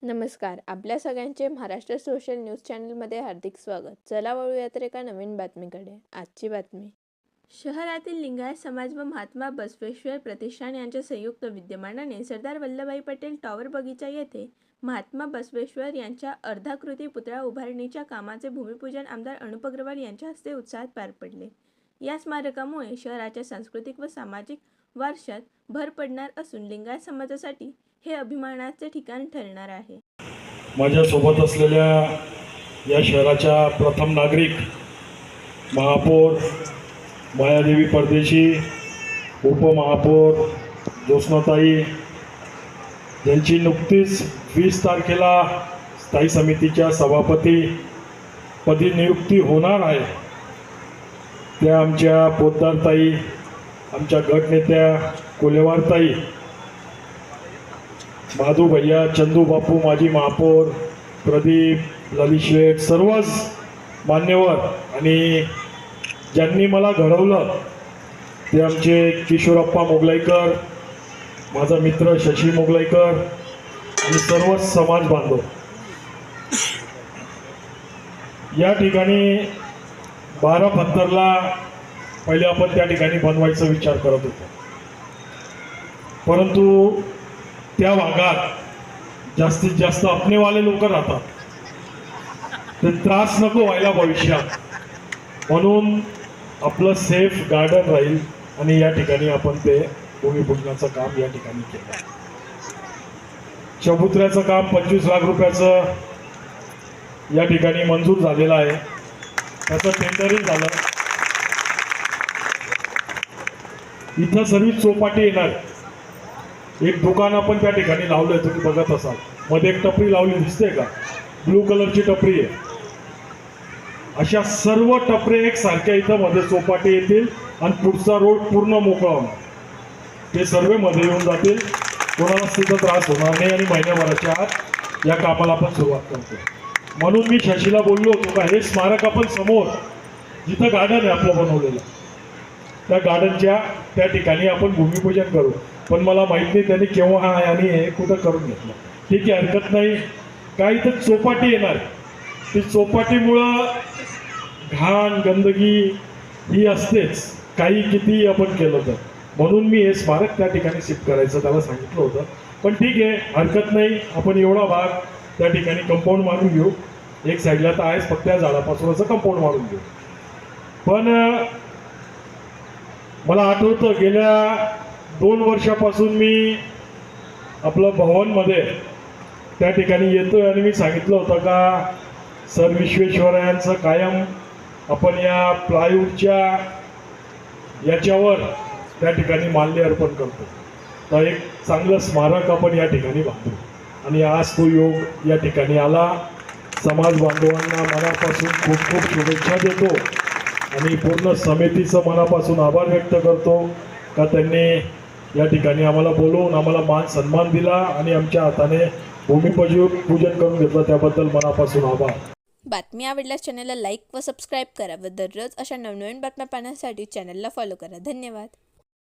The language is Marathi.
नमस्कार. आपल्या सगळ्यांचे महाराष्ट्र सोशल न्यूज चॅनलमध्ये हार्दिक स्वागत. चला वळूया तर एका नवीन बातमीकडे. आजची बातमी. शहरातील लिंगायत समाज व महात्मा बसवेश्वर प्रतिष्ठान यांच्या संयुक्त विद्यमानाने सरदार वल्लभभाई पटेल टॉवर बगीचा येथे महात्मा बसवेश्वर यांच्या अर्धाकृती पुतळा उभारणीच्या कामाचे भूमिपूजन आमदार अनुप अग्रवाल यांच्या हस्ते उत्साहात पार पडले. या स्मारकामुळे शहराच्या सांस्कृतिक व सामाजिक वारशात भर पडणार असून लिंगायत समाजासाठी हे अभिमानाचे ठिकाण ठरणार आहे. माझ्यासोबत असलेल्या या शहराच्या प्रथम नागरिक महापौर मायादेवी परदेशी, उपमहापौर ज्योत्स्नाताई, ज्यांची नुकतीच 20 तारखेला स्थायी समितीच्या सभापतीपदी नियुक्ती होणार आहे, त्या आमच्या पोतदारताई, आमच्या गटनेत्या कोलेवारताई, माधू भैया, चंदू बापू माजी महापौर, प्रदीप, ललित शेठ, सर्वच मान्यवर आणि ज्यांनी मला घडवलं ते आमचे किशोरप्पा मोगलाईकर, माझा मित्र शशी मोगलाईकर आणि सर्वच समाज बांधव. या ठिकाणी 12/15ला पहिले आपण त्या ठिकाणी बनवायचा विचार करत होतो, परंतु त्या भागात जास्तीत जास्त अपनेवाले लोक राहतात, ते त्रास नको व्हायला भविष्यात, म्हणून आपलं सेफ गार्डन राहील आणि या ठिकाणी आपण ते भूमिपूजनाचं काम या ठिकाणी केलं. चबुतऱ्याचं काम 25 लाख रुपयाचं या ठिकाणी मंजूर झालेलं आहे, त्याचं टेंडरही झालं. इथं सर्व चौपाटी येणार, एक दुकान आपण त्या ठिकाणी लावलंय, तुम्ही बघत असाल. मध्ये एक टपरी लावली दिसते का, ब्लू कलरची टपरी आहे. अशा सर्व टपरे एक सारख्या इथं मध्ये चौपाटी येतील आणि पुढचा रोड पूर्ण मोकळा होणार. ते सर्व मध्ये येऊन जातील, कोणाला तिथं त्रास होणार नाही आणि महिन्याभराच्या आत या कामाला आपण सुरुवात करतो. म्हणून मी शशीला बोललो होतो का हे स्मारक आपण समोर जिथं गार्डन आहे आपलं बनवलेलं, त्या गार्डनच्या त्या ठिकाणी आपण भूमिपूजन करू. पण मला माहीत नाही त्यांनी केव्हा आणि हे कुठं करून घेतलं. ठीक आहे, हरकत नाही. काय इथं चौपाटी येणार, ती चौपाटीमुळं घाण गंदगी ही असतेच, काही कितीही आपण केलं तर. म्हणून मी हे स्मारक त्या ठिकाणी शिफ्ट करायचं त्याला सांगितलं होतं. पण ठीक आहे, हरकत नाही. आपण एवढा भाग त्या ठिकाणी कंपाऊंड मारून घेऊ. एक साईडला तर आहेच, फक्त त्या झाडापासूनच कंपाऊंड मारून घेऊ. पण मला आठवतं गेल्या 2 वर्षापासून मी आपलं भवनमध्ये त्या ठिकाणी येतोय आणि मी सांगितलं होतं का सर विश्वेश्वरय्यांचं कायम आपण या प्लायवूडच्या याच्यावर त्या ठिकाणी माल्य अर्पण करतो, तर एक चांगलं स्मारक आपण या ठिकाणी बांधू. आणि आज तो योग या ठिकाणी आला. समाज बांधवांना मनापासून खूप खूप शुभेच्छा देतो आणि पूर्ण समितीचं मनापासून आभार व्यक्त करतो का त्यांनी या ठिकाणी आम्हाला बोलवून आम्हाला मान सन्मान दिला आणि आमच्या हाताने भूमिपूजन करून घेतलं, त्याबद्दल मनापासून आभार. बातमी आवडल्यास चॅनलला लाईक व सबस्क्राईब करा व दररोज अशा नवनवीन बातम्या पाहण्यासाठी चॅनलला फॉलो करा. धन्यवाद.